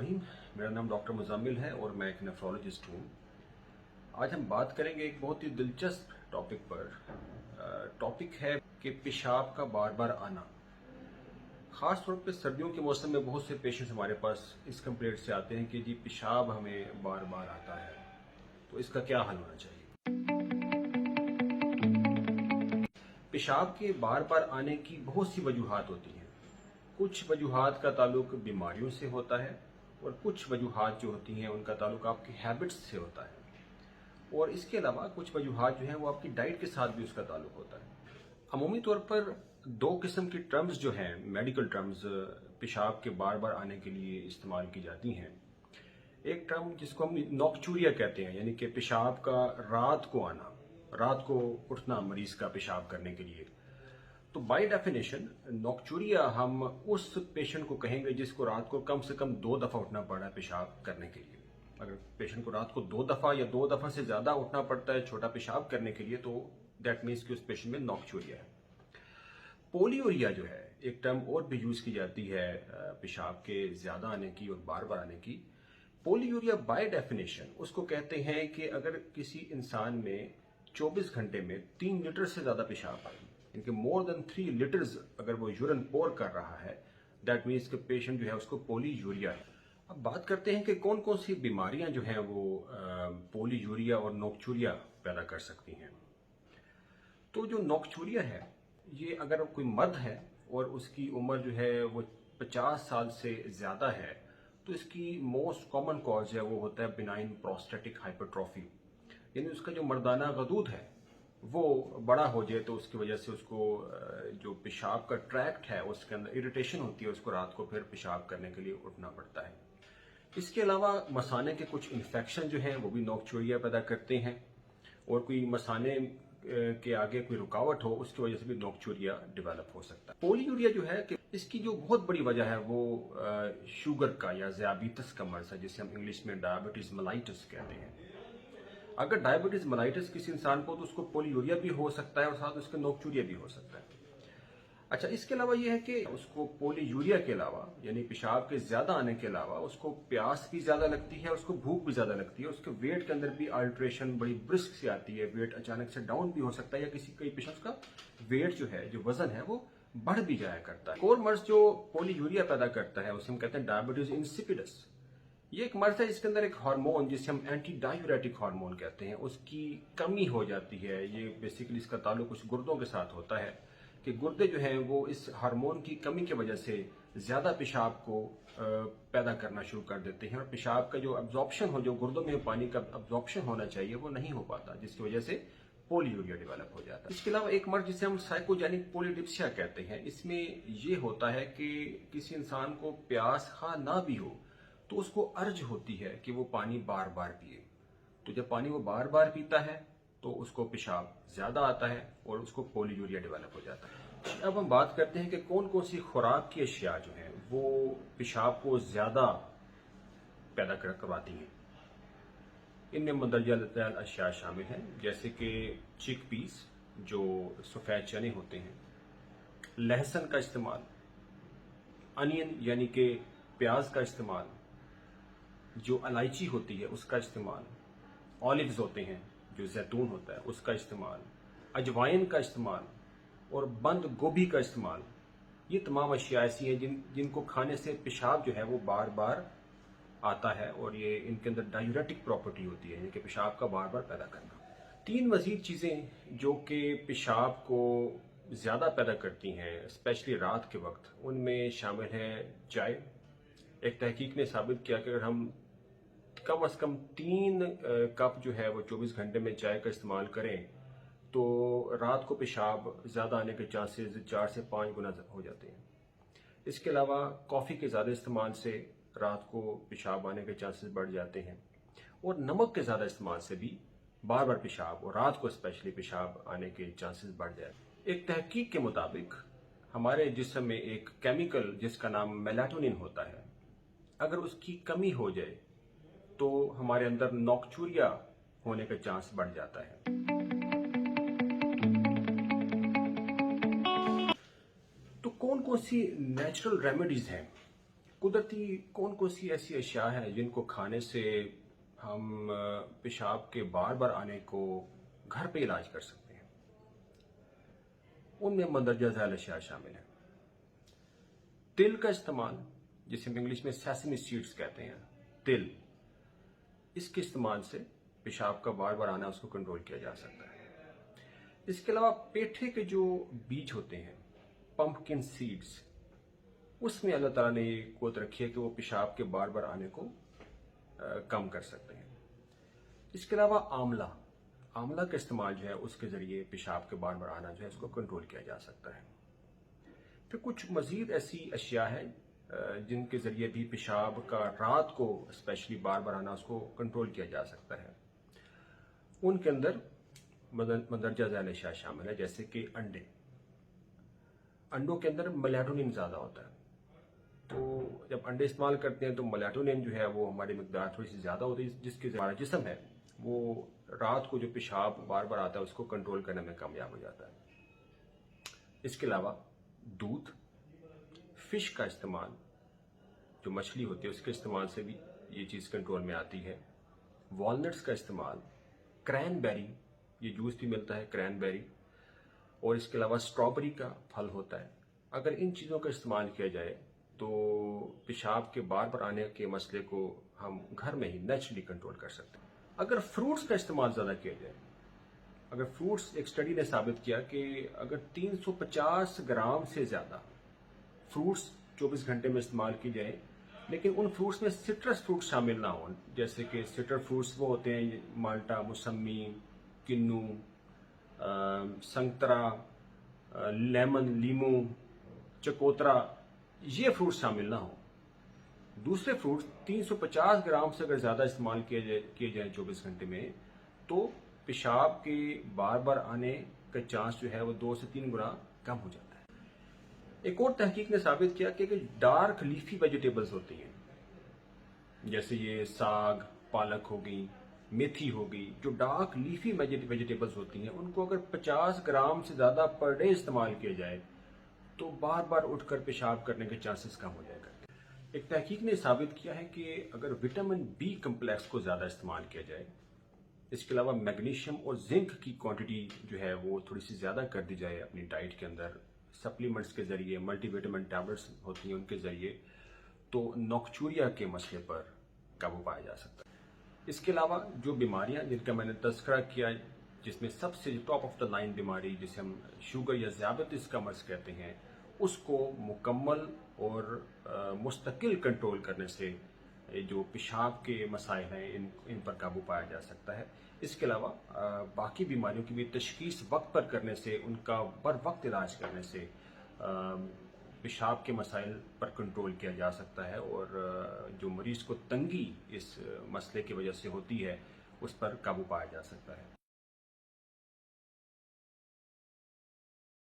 रहीम। मेरा नाम डॉक्टर मुज़म्मिल है और मैं एक नेफ्रोलॉजिस्ट हूँ। आज हम बात करेंगे एक बहुत ही दिलचस्प टॉपिक पर। टॉपिक है कि पेशाब का बार बार आना। ख़ास तौर पे सर्दियों के मौसम में बहुत से पेशेंट्स हमारे पास इस कंप्लेंट से आते हैं कि जी पेशाब हमें बार बार आता है, तो इसका क्या हल होना चाहिए। पेशाब के बार बार आने की बहुत सी वजूहात होती हैं। कुछ वजूहात का ताल्लुक बीमारियों से होता है और कुछ वजूहात जो होती हैं उनका ताल्लुक आपकी हैबिट्स से होता है, और इसके अलावा कुछ वजूहात जो हैं वो आपकी डाइट के साथ भी उसका ताल्लुक होता है। अमूमी तौर पर दो किस्म की टर्म्स जो हैं, मेडिकल टर्म्स, पेशाब के बार बार आने के लिए इस्तेमाल की जाती हैं। एक टर्म जिसको हम नॉक्चूरिया कहते हैं, यानी कि पेशाब का रात को आना, रात को उठना मरीज का पेशाब करने के लिए। तो बाय डेफिनेशन नॉक्चूरिया हम उस पेशेंट को कहेंगे जिसको रात को कम से कम 2 दफा उठना पड़ रहा है पेशाब करने के लिए। अगर पेशेंट को रात को 2 दफा या 2 दफा से ज्यादा उठना पड़ता है छोटा पेशाब करने के लिए, तो दैट मीन्स कि उस पेशेंट में नॉक्चूरिया है। पोलियूरिया जो है, एक टर्म और भी यूज की जाती है पेशाब के ज्यादा आने की और बार बार आने की। पोलियूरिया बाय डेफिनेशन उसको कहते हैं कि अगर किसी इंसान में 24 घंटे में 3 लीटर से ज्यादा पेशाब आए, इनके मोर देन 3 लीटर्स अगर वो यूरिन पोर कर रहा है, दैट मीन्स कि पेशेंट जो है उसको पोलीयूरिया है। अब बात करते हैं कि कौन कौन सी बीमारियां जो हैं वो पोलीयूरिया और नॉक्चूरिया पैदा कर सकती हैं। तो जो नॉक्चूरिया है, ये अगर कोई मर्द है और उसकी उम्र जो है वो 50 साल से ज्यादा है, तो इसकी मोस्ट कॉमन कॉज है वो होता है बिनाइन प्रोस्टेटिक हाइपरट्रॉफी, यानी उसका जो मर्दाना गदूद है वो बड़ा हो जाए, तो उसकी वजह से उसको जो पेशाब का ट्रैक्ट है उसके अंदर इरिटेशन होती है, उसको रात को फिर पेशाब करने के लिए उठना पड़ता है। इसके अलावा मसाने के कुछ इन्फेक्शन जो हैं वो भी नॉक्चूरिया पैदा करते हैं, और कोई मसाने के आगे कोई रुकावट हो उसकी वजह से भी नॉक्चूरिया डेवलप हो सकता है। पोलियूरिया जो है कि इसकी जो बहुत बड़ी वजह है वो शुगर का या ज़ियाबीतस का मर्ज है, जिसे हम इंग्लिश में डायबिटीज मेलाइटस कहते हैं। अगर डायबिटीज मेलाइटिस किसी इंसान को, तो उसको पोलियूरिया भी हो सकता है और साथ उसके नॉक्चूरिया भी हो सकता है। अच्छा, इसके अलावा यह है कि उसको पोलियूरिया के अलावा, यानी पेशाब के ज्यादा आने के अलावा, उसको प्यास भी ज्यादा लगती है, उसको भूख भी ज्यादा लगती है, उसके वेट के अंदर भी अल्ट्रेशन बड़ी ब्रिस्क से आती है, वेट अचानक से डाउन भी हो सकता है, या कई पेशेंट्स का वेट जो है, जो वजन है वो बढ़ भी जाया करता है। एक और मर्ज जो पोलियूरिया पैदा करता है उसे हम कहते हैं डायबिटीज इंसिपिडस। ये एक मर्ज है जिसके अंदर एक हार्मोन, जिसे हम एंटी डायूरेटिक हार्मोन कहते हैं, उसकी कमी हो जाती है। ये बेसिकली इसका ताल्लुक कुछ गुर्दों के साथ होता है कि गुर्दे जो हैं वो इस हार्मोन की कमी की वजह से ज्यादा पेशाब को पैदा करना शुरू कर देते हैं, और पेशाब का जो अब्जॉर्प्शन हो, जो गुर्दों में पानी का अब्जॉर्प्शन होना चाहिए, वो नहीं हो पाता, जिसकी वजह से पोलियूरिया डेवलप हो जाता है। इसके अलावा एक मर्ज जिसे हम साइकोजेनिक पोलिडिप्सिया कहते हैं, इसमें ये होता है कि किसी इंसान को प्यास खा ना भी हो तो उसको अर्ज होती है कि वो पानी बार बार पिए। तो जब पानी वो बार बार पीता है तो उसको पेशाब ज्यादा आता है और उसको पोलियूरिया डेवलप हो जाता है। अब हम बात करते हैं कि कौन कौन सी खुराक की अशिया जो है वो पेशाब को ज्यादा पैदा करवाती हैं। इनमें मंदरजा ज़ैल अशिया शामिल हैं, जैसे कि चिक पीस, जो सफेद चने होते हैं, लहसुन का इस्तेमाल, अनियन यानी कि प्याज का इस्तेमाल, जो इलायची होती है उसका इस्तेमाल, ऑलिव्स होते हैं जो जैतून होता है उसका इस्तेमाल, अजवाइन का इस्तेमाल और बंद गोभी का इस्तेमाल। ये तमाम अशिया ऐसी हैं जिनको खाने से पेशाब जो है वो बार बार आता है, और ये इनके अंदर डायूरेटिक प्रॉपर्टी होती है, यानी कि पेशाब का बार बार पैदा करना। 3 मजीद चीज़ें जो कि पेशाब को ज़्यादा पैदा करती हैं स्पेशली रात के वक्त, उनमें शामिल है चाय। एक तहकीक ने साबित किया कि अगर हम कम से कम 3 कप जो है वो 24 घंटे में चाय का इस्तेमाल करें तो रात को पेशाब ज़्यादा आने के चांसेस 4 से 5 गुना हो जाते हैं। इसके अलावा कॉफ़ी के ज़्यादा इस्तेमाल से रात को पेशाब आने के चांसेस बढ़ जाते हैं, और नमक के ज़्यादा इस्तेमाल से भी बार बार पेशाब, और रात को स्पेशली पेशाब आने के चांसेस बढ़ जाते हैं। एक तहकीक के मुताबिक हमारे जिस्म में एक केमिकल जिसका नाम मेलाटोनिन होता है, अगर उसकी कमी हो जाए तो हमारे अंदर नॉक्चूरिया होने का चांस बढ़ जाता है। तो कौन कौन सी नेचुरल रेमेडीज हैं قدرتی کون کون سی ایسی اشیاء ہیں جن کو کھانے سے ہم پیشاب کے بار بار آنے کو گھر پہ علاج کر سکتے ہیں؟ ان میں مندرجہ ذیل اشیاء شامل ہیں۔ تل کا استعمال، جسے ہم انگلش میں سیسمی سیڈز کہتے ہیں، تل، اس کے استعمال سے پیشاب کا بار بار آنا اس کو کنٹرول کیا جا سکتا ہے۔ اس کے علاوہ پیٹھے کے جو بیج ہوتے ہیں، پمپکن سیڈز، اس میں اللہ تعالیٰ نے یہ قوت رکھی ہے کہ وہ پیشاب کے بار بار آنے کو کم کر سکتے ہیں۔ اس کے علاوہ آملہ کا استعمال جو ہے اس کے ذریعے پیشاب کے بار بار آنا جو ہے اس کو کنٹرول کیا جا سکتا ہے۔ پھر کچھ مزید ایسی اشیاء ہیں جن کے ذریعے بھی پیشاب کا رات کو اسپیشلی بار بار آنا اس کو کنٹرول کیا جا سکتا ہے۔ ان کے اندر مندرجہ ذیل اشیاء شامل ہے، جیسے کہ انڈوں کے اندر میلاٹونن زیادہ ہوتا ہے، تو جب انڈے استعمال کرتے ہیں تو میلاٹونن جو ہے وہ ہماری مقدار تھوڑی سی زیادہ ہوتی ہے، جس کے ہمارا جسم ہے وہ رات کو جو پیشاب بار بار آتا ہے اس کو کنٹرول کرنے میں کامیاب ہو جاتا ہے۔ اس کے علاوہ دودھ، فش کا استعمال، جو مچھلی ہوتی ہے اس کے استعمال سے بھی یہ چیز کنٹرول میں آتی ہے۔ والنٹس کا استعمال، کرین بیری، یہ جوس بھی ملتا ہے کرین بیری، اور اس کے علاوہ اسٹرابری کا پھل ہوتا ہے۔ اگر ان چیزوں کا استعمال کیا جائے تو پیشاب کے بار بار آنے کے مسئلے کو ہم گھر میں ہی نیچرلی کنٹرول کر سکتے ہیں۔ اگر فروٹس کا استعمال زیادہ کیا جائے، اگر فروٹس، ایک اسٹڈی نے ثابت کیا کہ اگر 350 گرام سے زیادہ فروٹس 24 گھنٹے میں استعمال کی جائے، لیکن ان فروٹس میں سٹرس فروٹس شامل نہ ہوں، جیسے کہ سٹرس فروٹس وہ ہوتے ہیں مالٹا، موسمی، کنو، سنگترا، لیمن، لیمو، چکوترا، یہ فروٹس شامل نہ ہوں۔ دوسرے فروٹس 350 گرام سے اگر زیادہ استعمال کیے جائیں 24 گھنٹے میں، تو پیشاب کے بار بار آنے کا چانس جو ہے وہ 2 سے 3 گنا کم ہو جاتا ہے۔ ایک اور تحقیق نے ثابت کیا کہ ڈارک لیفی ویجیٹیبلز ہوتی ہیں، جیسے یہ ساگ، پالک ہو گئی، میتھی ہو گئی، جو ڈارک لیفی ویجیٹیبلز ہوتی ہیں، ان کو اگر 50 گرام سے زیادہ پر ڈے استعمال کیا جائے تو بار بار اٹھ کر پیشاب کرنے کے چانسز کم ہو جائے گا۔ ایک تحقیق نے ثابت کیا ہے کہ اگر وٹامن بی کمپلیکس کو زیادہ استعمال کیا جائے، اس کے علاوہ میگنیشیم اور زنک کی کوانٹٹی جو ہے وہ تھوڑی سی زیادہ کر دی جائے اپنی ڈائٹ کے اندر، سپلیمنٹس کے ذریعے، ملٹی وٹامن ٹیبلٹس ہوتی ہیں ان کے ذریعے، تو نوکچوریا کے مسئلے پر قابو پایا جا سکتا ہے۔ اس کے علاوہ جو بیماریاں جن کا میں نے تذکرہ کیا، جس میں سب سے ٹاپ آف دا لائن بیماری جسے ہم شوگر یا ذیابیطس کا مرض کہتے ہیں، اس کو مکمل اور مستقل کنٹرول کرنے سے جو پیشاب کے مسائل ہیں ان پر قابو پایا جا سکتا ہے۔ اس کے علاوہ باقی بیماریوں کی بھی تشخیص وقت پر کرنے سے، ان کا بر وقت علاج کرنے سے پیشاب کے مسائل پر کنٹرول کیا جا سکتا ہے، اور جو مریض کو تنگی اس مسئلے کی وجہ سے ہوتی ہے اس پر قابو پایا جا سکتا ہے۔